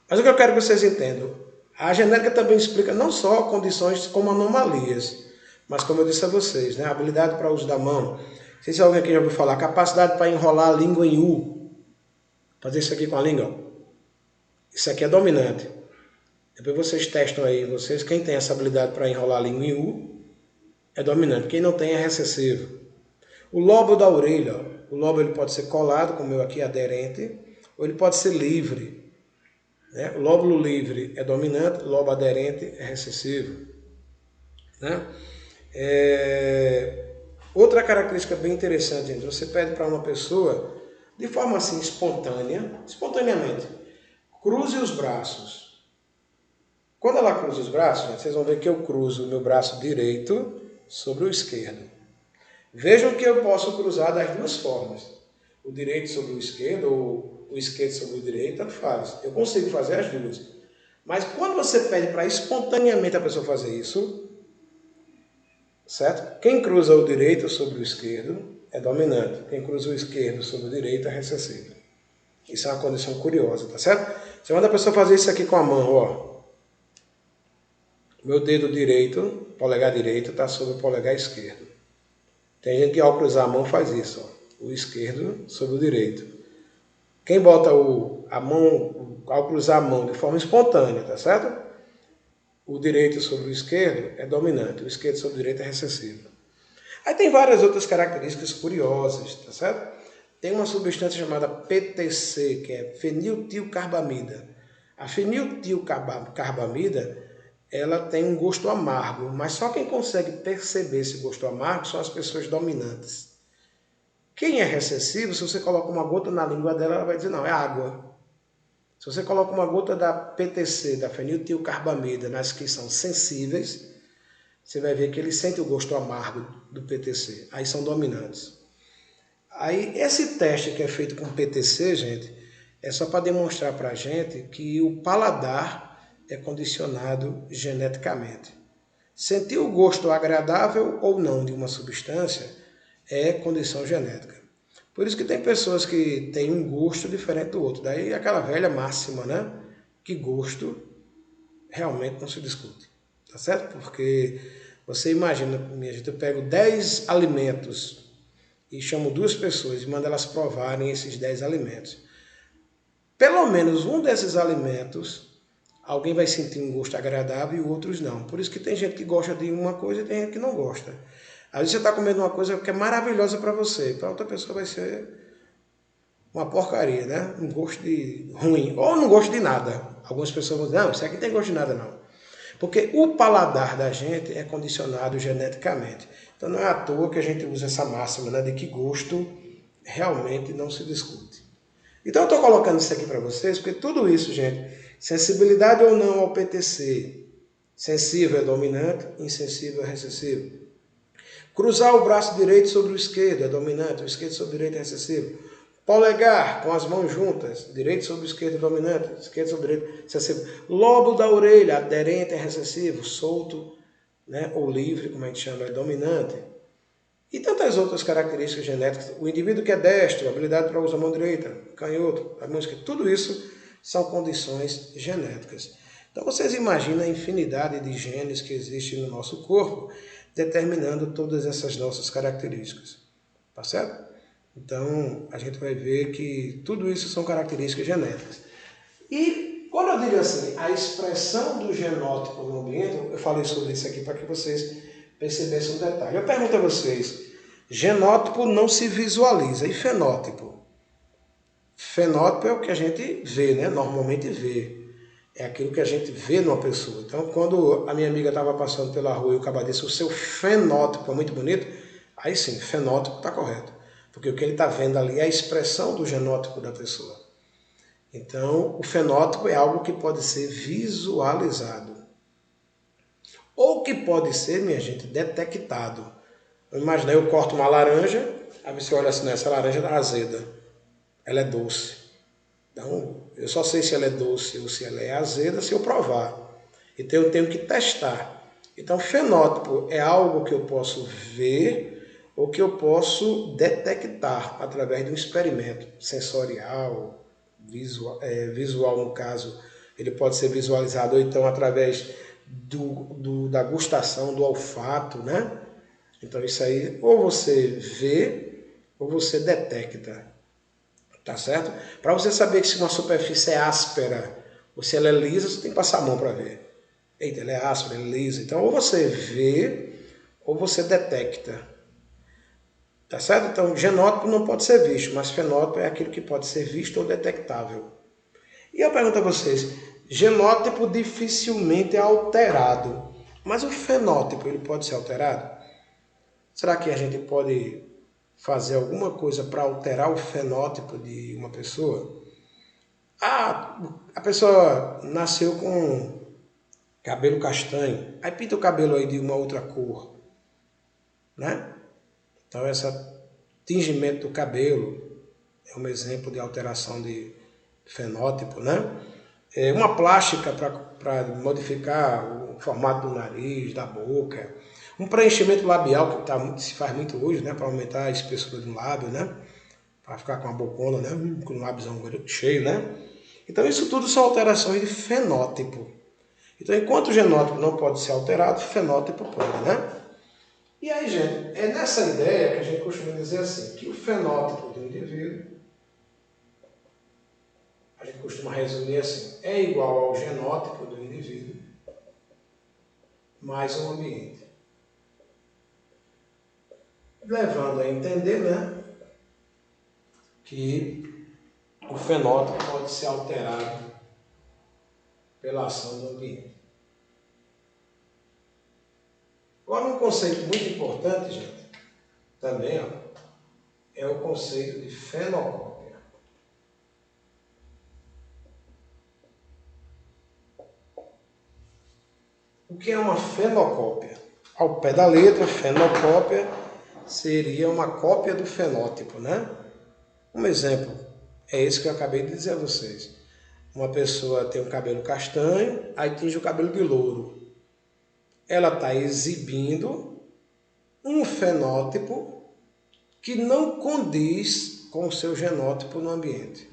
S1: Mas o que eu quero que vocês entendam, a genética também explica não só condições como anomalias, mas como eu disse a vocês, né? A habilidade para o uso da mão. Não sei se alguém aqui já ouviu falar, capacidade para enrolar a língua em U. Fazer isso aqui com a língua. Isso aqui é dominante. Depois vocês testam aí, quem tem essa habilidade para enrolar a língua em U é dominante. Quem não tem é recessivo. O lobo da orelha, o lobo ele pode ser colado, como o meu aqui, aderente, ou ele pode ser livre. Né? O lóbulo livre é dominante, o lobo aderente é recessivo. Né? Outra característica bem interessante, gente, você pede para uma pessoa, de forma assim espontaneamente, cruze os braços. Quando ela cruza os braços, gente, vocês vão ver que eu cruzo o meu braço direito sobre o esquerdo. Vejam que eu posso cruzar das duas formas. O direito sobre o esquerdo ou o esquerdo sobre o direito, tanto faz. Eu consigo fazer as duas. Mas quando você pede para espontaneamente a pessoa fazer isso, certo? Quem cruza o direito sobre o esquerdo é dominante. Quem cruza o esquerdo sobre o direito é recessivo. Isso é uma condição curiosa, tá certo? Você manda a pessoa fazer isso aqui com a mão, ó. Meu dedo direito, polegar direito, está sobre o polegar esquerdo. Tem gente que ao cruzar a mão faz isso, ó, o esquerdo sobre o direito. Quem bota a mão, ao cruzar a mão de forma espontânea, tá certo? O direito sobre o esquerdo é dominante, o esquerdo sobre o direito é recessivo. Aí tem várias outras características curiosas, tá certo? Tem uma substância chamada PTC, que é feniltilcarbamida. A feniltilcarbamida, ela tem um gosto amargo, mas só quem consegue perceber esse gosto amargo são as pessoas dominantes. Quem é recessivo, se você coloca uma gota na língua dela, ela vai dizer, não, é água. Se você coloca uma gota da PTC, da feniltilcarbamida, nas que são sensíveis, você vai ver que eles sentem o gosto amargo do PTC. Aí são dominantes. Aí esse teste que é feito com PTC, gente, é só para demonstrar para a gente que o paladar é condicionado geneticamente. Sentir o gosto agradável ou não de uma substância é condição genética. Por isso que tem pessoas que têm um gosto diferente do outro. Daí aquela velha máxima, né? Que gosto realmente não se discute. Tá certo? Porque você imagina, minha gente, eu pego 10 alimentos e chamo duas pessoas e mando elas provarem esses 10 alimentos. Pelo menos um desses alimentos, alguém vai sentir um gosto agradável e outros não. Por isso que tem gente que gosta de uma coisa e tem gente que não gosta. Às vezes você está comendo uma coisa que é maravilhosa para você, para outra pessoa vai ser uma porcaria, né? Um gosto de ruim, ou não gosto de nada. Algumas pessoas vão dizer, não, isso aqui não tem gosto de nada não. Porque o paladar da gente é condicionado geneticamente. Então não é à toa que a gente usa essa máxima, né, de que gosto realmente não se discute. Então eu estou colocando isso aqui para vocês, porque tudo isso, gente, sensibilidade ou não ao PTC, sensível é dominante, insensível é recessivo. Cruzar o braço direito sobre o esquerdo é dominante, o esquerdo sobre o direito é recessivo. Polegar com as mãos juntas, direito sobre o esquerdo é dominante, esquerdo sobre o direito é recessivo. Lobo da orelha, aderente é recessivo, solto, né, ou livre, como a gente chama, é dominante. E tantas outras características genéticas. O indivíduo que é destro, habilidade para usar a mão direita, canhoto, a mão esquerda, tudo isso são condições genéticas. Então vocês imaginam a infinidade de genes que existem no nosso corpo, determinando todas essas nossas características. Tá certo? Então a gente vai ver que tudo isso são características genéticas. E quando eu digo assim, a expressão do genótipo no ambiente, eu falei sobre isso aqui para que vocês percebessem um detalhe. Eu pergunto a vocês, genótipo não se visualiza, e fenótipo? Fenótipo é o que a gente vê, né? Normalmente vê. É aquilo que a gente vê numa pessoa. Então, quando a minha amiga estava passando pela rua e o cara disse, o seu fenótipo é muito bonito, aí sim, fenótipo está correto. Porque o que ele está vendo ali é a expressão do genótipo da pessoa. Então, o fenótipo é algo que pode ser visualizado. Ou que pode ser, minha gente, detectado. Imagina, eu corto uma laranja, aí você olha assim, essa laranja é azeda, ela é doce. Então, eu só sei se ela é doce ou se ela é azeda se eu provar. Então, eu tenho que testar. Então, fenótipo é algo que eu posso ver ou que eu posso detectar através de um experimento sensorial, visual no caso. Ele pode ser visualizado ou então através da gustação, do olfato, né? Então, isso aí ou você vê ou você detecta. Tá certo? Para você saber que se uma superfície é áspera ou se ela é lisa, você tem que passar a mão para ver. Eita, ela é áspera, ela é lisa. Então, ou você vê ou você detecta. Tá certo? Então, genótipo não pode ser visto, mas fenótipo é aquilo que pode ser visto ou detectável. E eu pergunto a vocês, genótipo dificilmente é alterado, mas o fenótipo ele pode ser alterado? Será que a gente pode fazer alguma coisa para alterar o fenótipo de uma pessoa? A pessoa nasceu com cabelo castanho, aí pinta o cabelo aí de uma outra cor, né? Então esse tingimento do cabelo é um exemplo de alteração de fenótipo, né? Uma plástica para modificar o formato do nariz, da boca, um preenchimento labial que se faz muito hoje, né? Para aumentar a espessura do lábio, né? Para ficar com a bocona, né? Com o lábiozão cheio, né? Então isso tudo são alterações de fenótipo. Então enquanto o genótipo não pode ser alterado, o fenótipo pode, né? E aí, gente, é nessa ideia que a gente costuma dizer assim, que o fenótipo do indivíduo, a gente costuma resumir assim, é igual ao genótipo do indivíduo mais o ambiente. levando a entender, né, que o fenótipo pode ser alterado pela ação do ambiente. Agora, um conceito muito importante, gente, também, é o conceito de fenocópia. O que é uma fenocópia? Ao pé da letra, fenocópia seria uma cópia do fenótipo, né? Um exemplo é esse que eu acabei de dizer a vocês. Uma pessoa tem o cabelo castanho, aí tinge o cabelo de louro. Ela está exibindo um fenótipo que não condiz com o seu genótipo no ambiente.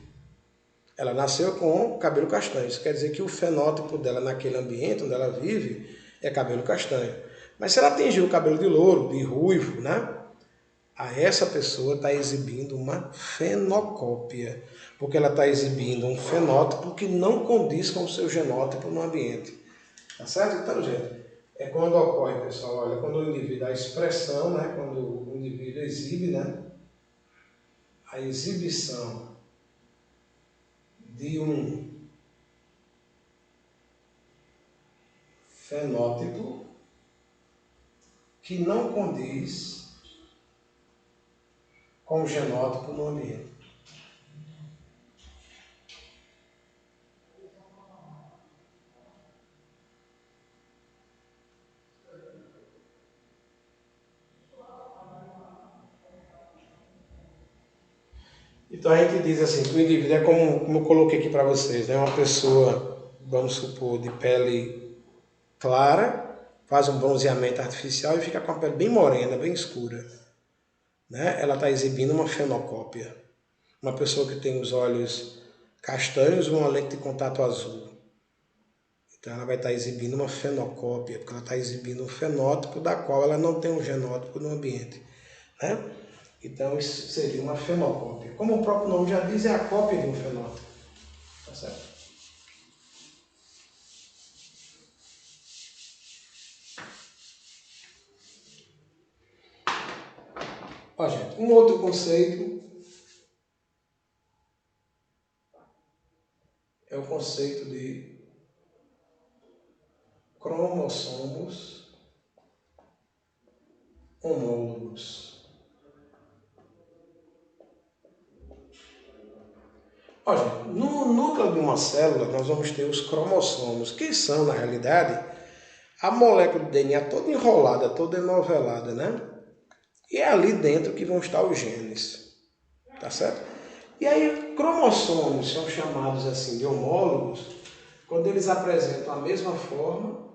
S1: Ela nasceu com o cabelo castanho. Isso quer dizer que o fenótipo dela naquele ambiente onde ela vive é cabelo castanho. Mas se ela atingir o cabelo de louro, de ruivo, né? A essa pessoa está exibindo uma fenocópia, porque ela está exibindo um fenótipo que não condiz com o seu genótipo no ambiente. Tá certo? Então, gente, é quando ocorre, pessoal, olha, quando o indivíduo, a expressão, né? Quando o indivíduo exibe, né? A exibição de um fenótipo que não condiz com o genótipo no ambiente. Então a gente diz assim, que o indivíduo é como eu coloquei aqui para vocês, né? Uma pessoa, vamos supor, de pele clara, faz um bronzeamento artificial e fica com a pele bem morena, bem escura, né? Ela está exibindo uma fenocópia. Uma pessoa que tem os olhos castanhos, uma lente de contato azul. Então ela vai estar exibindo uma fenocópia, porque ela está exibindo um fenótipo da qual ela não tem um genótipo no ambiente, né? Então isso seria uma fenocópia. Como o próprio nome já diz, é a cópia de um fenótipo. Tá certo? Ó, gente, um outro conceito é o conceito de cromossomos homólogos. Ó, gente, no núcleo de uma célula nós vamos ter os cromossomos, que são, na realidade, a molécula de DNA toda enrolada, toda enovelada, né? E é ali dentro que vão estar os genes, tá certo? E aí, cromossomos são chamados assim de homólogos quando eles apresentam a mesma forma,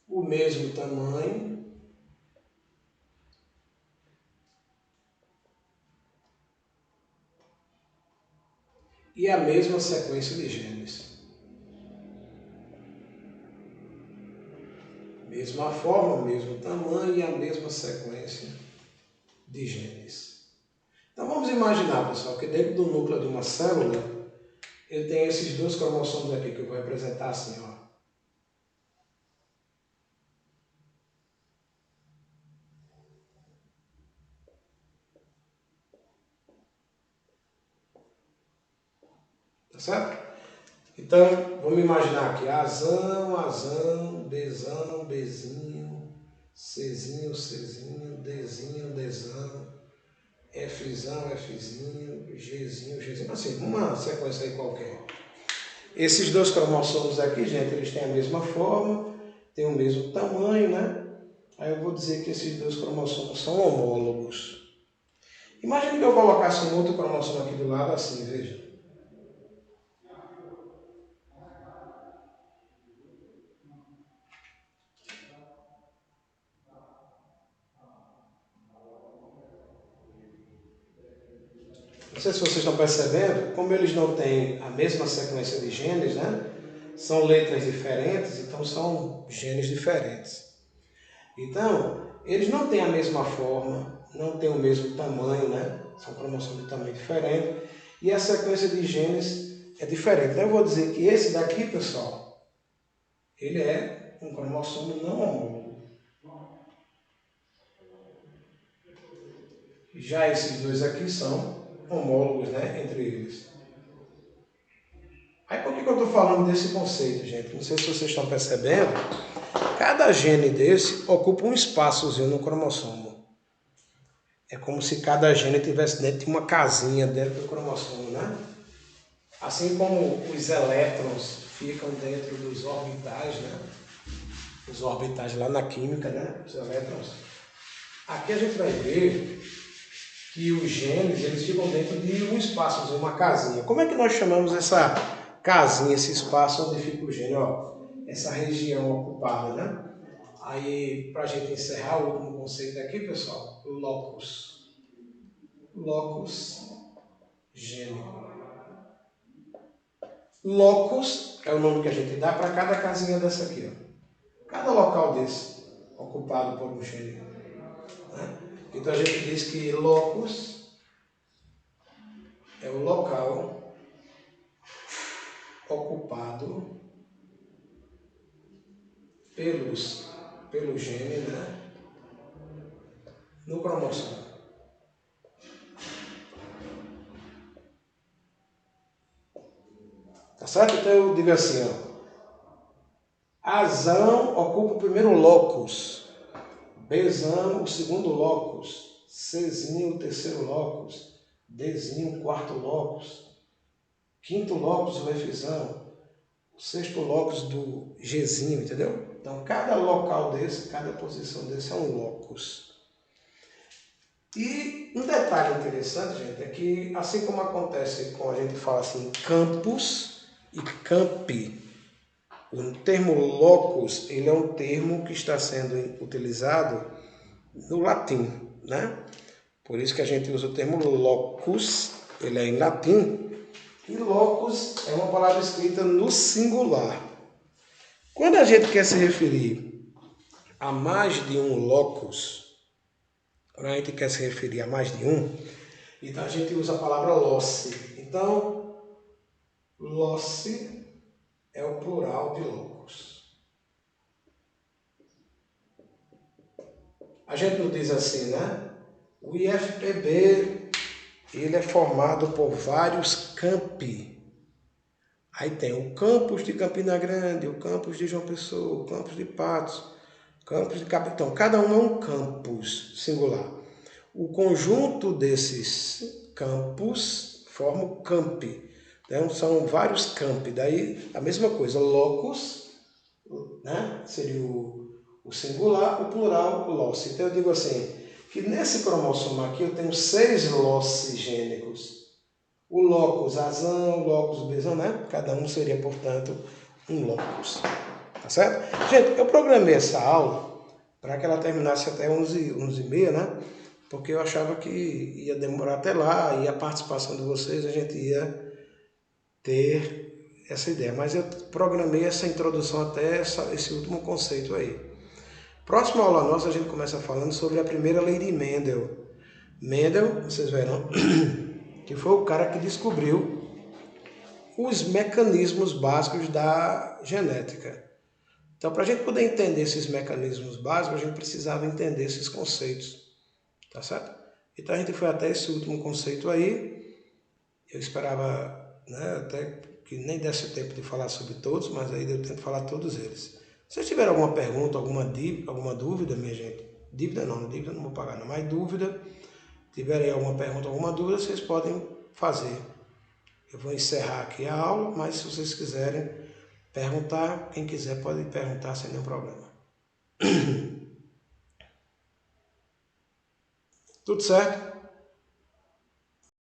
S1: o mesmo tamanho e a mesma sequência de genes. Mesma forma, mesmo tamanho e a mesma sequência de genes. Então vamos imaginar, pessoal, que dentro do núcleo de uma célula ele tem esses dois cromossomos aqui que eu vou representar assim, ó. Tá certo? Então, vamos imaginar aqui azão, azão, Bzão, Bzinho, Czinho, Czinho, Dzinho, Dzão, Fzão, Fzinho, Gzinho, Gzinho. Assim, uma sequência aí qualquer. Esses dois cromossomos aqui, gente, eles têm a mesma forma, têm o mesmo tamanho, né? Aí eu vou dizer que esses dois cromossomos são homólogos. Imagine que eu colocasse um outro cromossomo aqui do lado assim, veja. Não sei se vocês estão percebendo, como eles não têm a mesma sequência de genes, né? São letras diferentes, então são genes diferentes. Então, eles não têm a mesma forma, não têm o mesmo tamanho, né? São cromossomos de tamanho diferente. E a sequência de genes é diferente. Então eu vou dizer que esse daqui, pessoal, ele é um cromossomo não homólogo. Já esses dois aqui são homólogos, né, entre eles. Aí por que eu estou falando desse conceito, gente? Não sei se vocês estão percebendo. Cada gene desse ocupa um espaçozinho no cromossomo. É como se cada gene tivesse dentro de uma casinha dentro do cromossomo, né? Assim como os elétrons ficam dentro dos orbitais, né? Os orbitais lá na química, né? Os elétrons. Aqui a gente vai ver que os genes, eles ficam dentro de um espaço, uma casinha. Como é que nós chamamos essa casinha, esse espaço onde fica o gene? Ó, essa região ocupada, né? Aí, para a gente encerrar o último conceito aqui, pessoal, o locus. Locus gênico. Locus é o nome que a gente dá para cada casinha dessa aqui, ó. Cada local desse ocupado por um gene. Né? Então a gente diz que locus é o local ocupado pelo gene, né? No cromossomo. Tá certo? Então eu digo assim, ó. Azão ocupa o primeiro locus. Bzão o segundo locus. Czinho o terceiro locus. Dzinho o quarto locus. Quinto locus o Fzão. O sexto locus do Gzinho, entendeu? Então cada local desse, cada posição desse é um locus. E um detalhe interessante, gente, é que assim como acontece com a gente fala assim campus e campi, o termo locus, ele é um termo que está sendo utilizado no latim, né? Por isso que a gente usa o termo locus, ele é em latim, e locus é uma palavra escrita no singular. Quando a gente quer se referir a mais de um locus, quando a gente quer se referir a mais de um, então a gente usa a palavra loci. Então, loci é o plural de locus. A gente não diz assim, né? O IFPB, ele é formado por vários campi. Aí tem o campus de Campina Grande, o campus de João Pessoa, o campus de Patos, o campus de Capitão. Cada um é um campus singular. O conjunto desses campus forma o campi. Então, são vários campi. Daí, a mesma coisa, locus, né? Seria o singular, o plural, loci. Então, eu digo assim, que nesse cromossomo aqui eu tenho 6 loci gênicos. O locus azão, o locus bezão, né? Cada um seria, portanto, um locus. Tá certo? Gente, eu programei essa aula para que ela terminasse até 11h30, né? Porque eu achava que ia demorar até lá e a participação de vocês a gente ia ter essa ideia. Mas eu programei essa introdução até esse último conceito aí. Próxima aula nossa a gente começa falando sobre a primeira lei de Mendel. Mendel, vocês verão, que foi o cara que descobriu os mecanismos básicos da genética. Então, para a gente poder entender esses mecanismos básicos, a gente precisava entender esses conceitos. Tá certo? Então a gente foi até esse último conceito aí. Eu esperava, né, até que nem desse tempo de falar sobre todos, mas aí eu tento falar todos eles. Se vocês tiverem alguma pergunta, alguma dúvida, minha gente, dívida não vou pagar não, mas dúvida, tiverem alguma pergunta, alguma dúvida, vocês podem fazer. Eu vou encerrar aqui a aula, mas se vocês quiserem perguntar, quem quiser pode perguntar sem nenhum problema. Tudo certo?